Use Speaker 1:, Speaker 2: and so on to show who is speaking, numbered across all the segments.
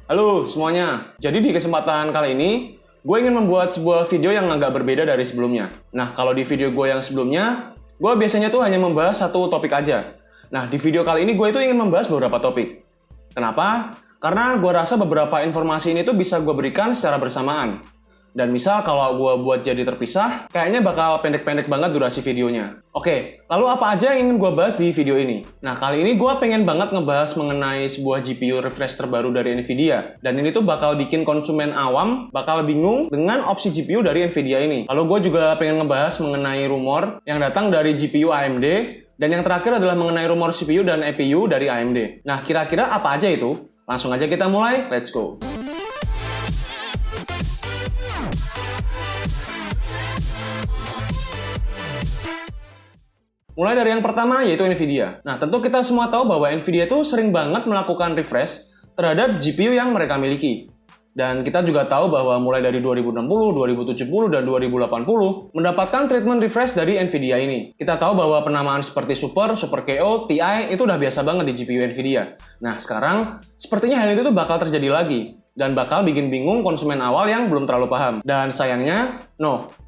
Speaker 1: Halo semuanya, jadi di kesempatan kali ini gue ingin membuat sebuah video yang agak berbeda dari sebelumnya. Nah, kalau di video gue yang sebelumnya, gue biasanya tuh hanya membahas satu topik aja. Nah, di video kali ini gue itu ingin membahas beberapa topik. Kenapa? Karena gue rasa beberapa informasi ini tuh bisa gue berikan secara bersamaan. Dan misal kalau gue buat jadi terpisah, kayaknya bakal pendek-pendek banget durasi videonya. Oke, lalu apa aja yang ingin gue bahas di video ini? Nah, kali ini gue pengen banget ngebahas mengenai sebuah GPU refresh terbaru dari Nvidia. Dan ini tuh bakal bikin konsumen awam bakal bingung dengan opsi GPU dari Nvidia ini. Lalu gue juga pengen ngebahas mengenai rumor yang datang dari GPU AMD. Dan yang terakhir adalah mengenai rumor CPU dan EPU dari AMD. Nah, kira-kira apa aja itu? Langsung aja kita mulai, let's go! Mulai dari yang pertama, yaitu Nvidia. Nah, tentu kita semua tahu bahwa Nvidia itu sering banget melakukan refresh terhadap GPU yang mereka miliki. Dan kita juga tahu bahwa mulai dari 2060, 2070, dan 2080 mendapatkan treatment refresh dari Nvidia ini. Kita tahu bahwa penamaan seperti Super, Super KO, TI itu udah biasa banget di GPU Nvidia. Nah, sekarang sepertinya hal itu tuh bakal terjadi lagi. Dan bakal bikin bingung konsumen awal yang belum terlalu paham. Dan sayangnya,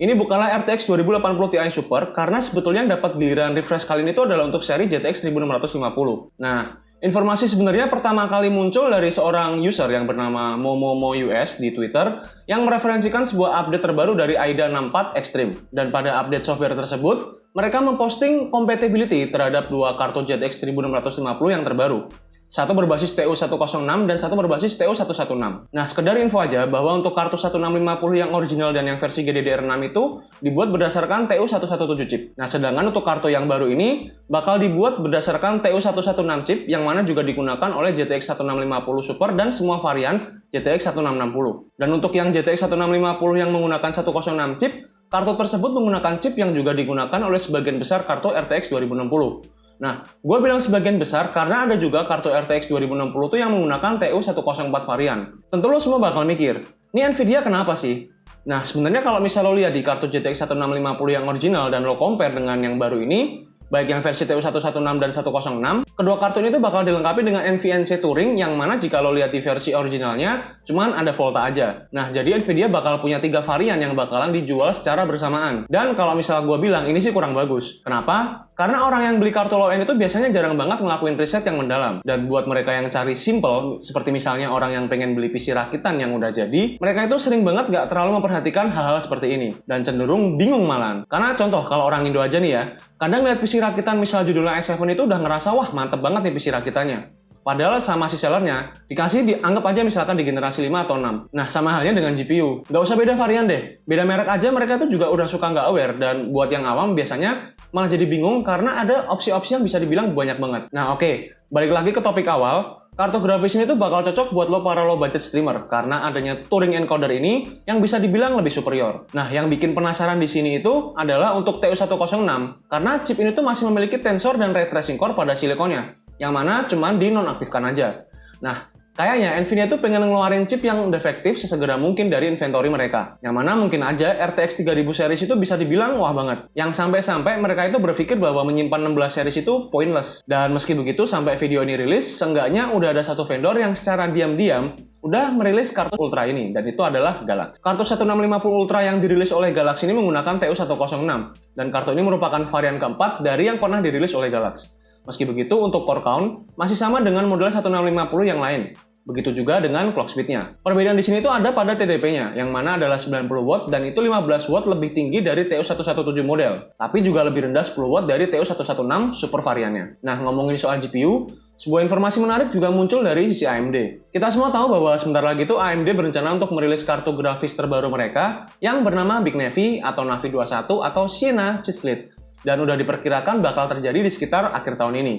Speaker 1: ini bukanlah RTX 2080 Ti Super, karena sebetulnya yang dapat giliran refresh kali ini tuh adalah untuk seri GTX 1650. Nah, informasi sebenarnya pertama kali muncul dari seorang user yang bernama MomoMoUS di Twitter yang mereferensikan sebuah update terbaru dari AIDA 64 Extreme. Dan pada update software tersebut, mereka memposting compatibility terhadap dua kartu GTX 1650 yang terbaru. Satu berbasis TU106 dan satu berbasis TU116. Nah, sekedar info aja bahwa untuk kartu 1650 yang original dan yang versi GDDR6 itu dibuat berdasarkan TU117 chip. Nah, sedangkan untuk kartu yang baru ini bakal dibuat berdasarkan TU116 chip yang mana juga digunakan oleh GTX 1650 Super dan semua varian GTX 1660. Dan untuk yang GTX 1650 yang menggunakan 106 chip, kartu tersebut menggunakan chip yang juga digunakan oleh sebagian besar kartu RTX 2060. Nah, gue bilang sebagian besar karena ada juga kartu RTX 2060 tuh yang menggunakan TU104 varian. Tentu lo semua bakal mikir, ini Nvidia kenapa sih? Nah, sebenarnya kalau misal lo lihat di kartu GTX 1650 yang original dan lo compare dengan yang baru ini, baik yang versi TU116 dan 106, kedua kartu ini tuh bakal dilengkapi dengan NVENC Turing yang mana jika lo lihat di versi originalnya, cuman ada Volta aja. Nah, jadi Nvidia bakal punya 3 varian yang bakalan dijual secara bersamaan. Dan kalau misalnya gue bilang, ini sih kurang bagus. Kenapa? Karena orang yang beli kartu low-end itu biasanya jarang banget ngelakuin riset yang mendalam. Dan buat mereka yang cari simple, seperti misalnya orang yang pengen beli PC rakitan yang udah jadi, mereka itu sering banget gak terlalu memperhatikan hal-hal seperti ini. Dan cenderung bingung malah. Karena contoh, kalau orang Indo aja nih ya, kadang lihat PC rakitan misal judulnya i7 itu udah ngerasa, wah mantep banget nih PC rakitannya. Padahal sama si sellernya, dikasih dianggap aja misalkan di generasi 5 atau 6. Nah, sama halnya dengan GPU. Nggak usah beda varian deh. Beda merek aja mereka tuh juga udah suka nggak aware. Dan buat yang awam biasanya malah jadi bingung karena ada opsi-opsi yang bisa dibilang banyak banget. Nah, oke. Balik lagi ke topik awal. Kartu grafis ini tuh bakal cocok buat lo para low budget streamer karena adanya Turing encoder ini yang bisa dibilang lebih superior. Nah, yang bikin penasaran di sini itu adalah untuk TU106 karena chip ini tuh masih memiliki tensor dan ray tracing core pada silikonnya, yang mana cuman dinonaktifkan aja. Nah, kayaknya Nvidia tuh pengen ngeluarin chip yang defektif sesegera mungkin dari inventory mereka. Yang mana mungkin aja RTX 3000 series itu bisa dibilang wah banget. Yang sampai-sampai mereka itu berpikir bahwa menyimpan 16 series itu pointless. Dan meski begitu, sampai video ini rilis, seenggaknya udah ada satu vendor yang secara diam-diam udah merilis kartu Ultra ini, dan itu adalah Galaxy. Kartu 1650 Ultra yang dirilis oleh Galaxy ini menggunakan TU106, dan kartu ini merupakan varian keempat dari yang pernah dirilis oleh Galaxy. Meski begitu, untuk core count masih sama dengan model 1650 yang lain. Begitu juga dengan clock speed-nya. Perbedaan di sini tuh ada pada TDP-nya, yang mana adalah 90 watt dan itu 15 watt lebih tinggi dari TU117 model. Tapi juga lebih rendah 10 watt dari TU116 super variannya. Nah, ngomongin soal GPU, sebuah informasi menarik juga muncul dari sisi AMD. Kita semua tahu bahwa sebentar lagi tuh AMD berencana untuk merilis kartu grafis terbaru mereka yang bernama Big Navi atau Navi 21 atau Siena Chiplet. Dan udah diperkirakan bakal terjadi di sekitar akhir tahun ini.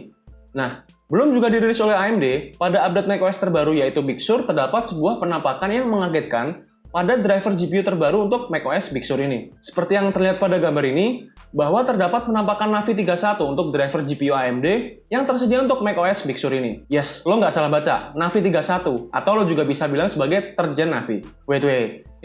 Speaker 1: Nah, belum juga dirilis oleh AMD, pada update macOS terbaru yaitu Big Sur terdapat sebuah penampakan yang mengagetkan pada driver GPU terbaru untuk macOS Big Sur ini. Seperti yang terlihat pada gambar ini, bahwa terdapat penampakan Navi 31 untuk driver GPU AMD yang tersedia untuk macOS Big Sur ini. Yes, lo nggak salah baca, Navi 31, atau lo juga bisa bilang sebagai third-gen Navi. Wait,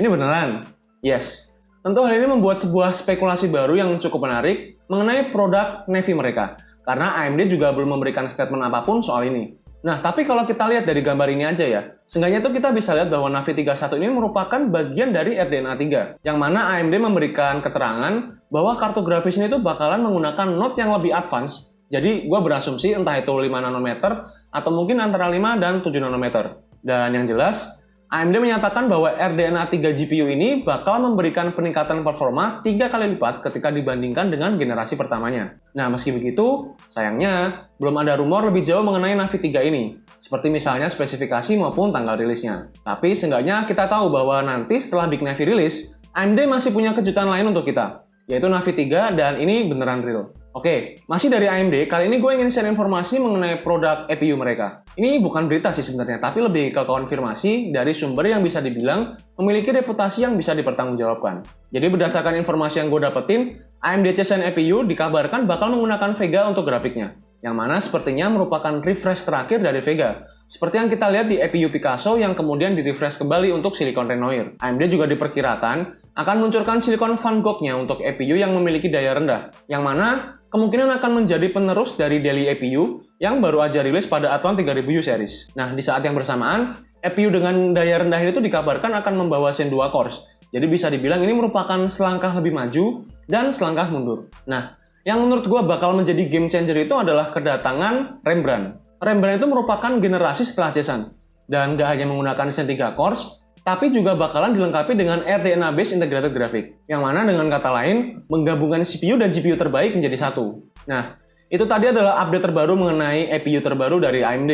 Speaker 1: ini beneran? Yes. Tentu hal ini membuat sebuah spekulasi baru yang cukup menarik mengenai produk Navi mereka. Karena AMD juga belum memberikan statement apapun soal ini. Nah, tapi kalau kita lihat dari gambar ini aja ya, seenggaknya tuh kita bisa lihat bahwa Navi 31 ini merupakan bagian dari RDNA 3, yang mana AMD memberikan keterangan bahwa kartu grafis ini tuh bakalan menggunakan node yang lebih advance. Jadi, gue berasumsi entah itu 5 nanometer atau mungkin antara 5 dan 7 nanometer. Dan yang jelas, AMD menyatakan bahwa RDNA 3 GPU ini bakal memberikan peningkatan performa 3 kali lipat ketika dibandingkan dengan generasi pertamanya. Nah, meski begitu, sayangnya belum ada rumor lebih jauh mengenai Navi 3 ini, seperti misalnya spesifikasi maupun tanggal rilisnya. Tapi seenggaknya kita tahu bahwa nanti setelah Big Navi rilis, AMD masih punya kejutan lain untuk kita, yaitu Navi 3 dan ini beneran real. Oke, masih dari AMD, kali ini gue ingin share informasi mengenai produk EPU mereka. Ini bukan berita sih sebenarnya, tapi lebih ke konfirmasi dari sumber yang bisa dibilang memiliki reputasi yang bisa dipertanggungjawabkan. Jadi berdasarkan informasi yang gue dapetin, AMD Ryzen EPU dikabarkan bakal menggunakan Vega untuk grafiknya, yang mana sepertinya merupakan refresh terakhir dari Vega. Seperti yang kita lihat di EPU Picasso yang kemudian di-refresh kembali untuk Silicon Renoir. AMD juga diperkirakan akan meluncurkan Silicon Van Gogh-nya untuk EPU yang memiliki daya rendah, yang mana kemungkinan akan menjadi penerus dari Delhi EPU yang baru aja rilis pada Athlon 3000U series. Nah, di saat yang bersamaan, EPU dengan daya rendah ini tuh dikabarkan akan membawa Zen 2 cores. Jadi bisa dibilang ini merupakan selangkah lebih maju dan selangkah mundur. Nah, yang menurut gue bakal menjadi game changer itu adalah kedatangan Rembrandt. Rembrandt itu merupakan generasi setelah Ryzen. Dan nggak hanya menggunakan Zen 3 cores, tapi juga bakalan dilengkapi dengan RDNA based integrated graphic, yang mana dengan kata lain, menggabungkan CPU dan GPU terbaik menjadi satu. Nah, itu tadi adalah update terbaru mengenai EPU terbaru dari AMD.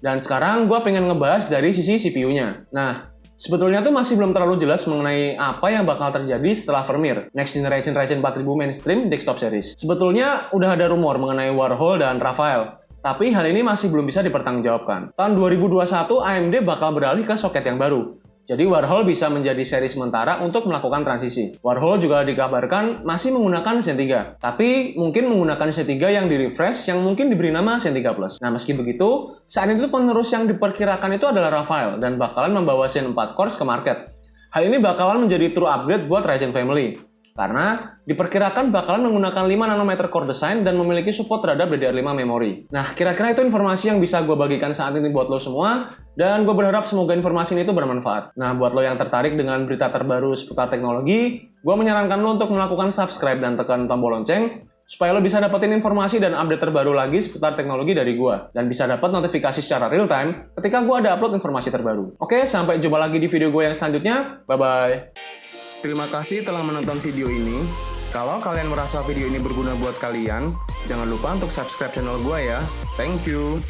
Speaker 1: Dan sekarang gue pengen ngebahas dari sisi CPU-nya. Nah, sebetulnya tuh masih belum terlalu jelas mengenai apa yang bakal terjadi setelah Vermeer, Next Generation Ryzen 4000 Mainstream Desktop Series. Sebetulnya udah ada rumor mengenai Warhol dan Raphael, tapi hal ini masih belum bisa dipertanggungjawabkan. Tahun 2021, AMD bakal beralih ke soket yang baru. Jadi Warhol bisa menjadi seri sementara untuk melakukan transisi. Warhol juga dikabarkan masih menggunakan Zen 3, tapi mungkin menggunakan Zen 3 yang di-refresh yang mungkin diberi nama Zen 3 Plus. Nah, meski begitu, saat itu penerus yang diperkirakan itu adalah Raphael dan bakalan membawa Zen 4 cores ke market. Hal ini bakalan menjadi true upgrade buat Ryzen family, karena diperkirakan bakalan menggunakan 5 nanometer core design dan memiliki support terhadap DDR5 memori. Nah, kira-kira itu informasi yang bisa gue bagikan saat ini buat lo semua, dan gue berharap semoga informasi ini itu bermanfaat. Nah, buat lo yang tertarik dengan berita terbaru seputar teknologi, gue menyarankan lo untuk melakukan subscribe dan tekan tombol lonceng, supaya lo bisa dapetin informasi dan update terbaru lagi seputar teknologi dari gue, dan bisa dapat notifikasi secara real time ketika gue ada upload informasi terbaru. Oke, sampai jumpa lagi di video gue yang selanjutnya. Bye-bye. Terima kasih telah menonton video ini. Kalau kalian merasa video ini berguna buat kalian, jangan lupa untuk subscribe channel gue ya. Thank you.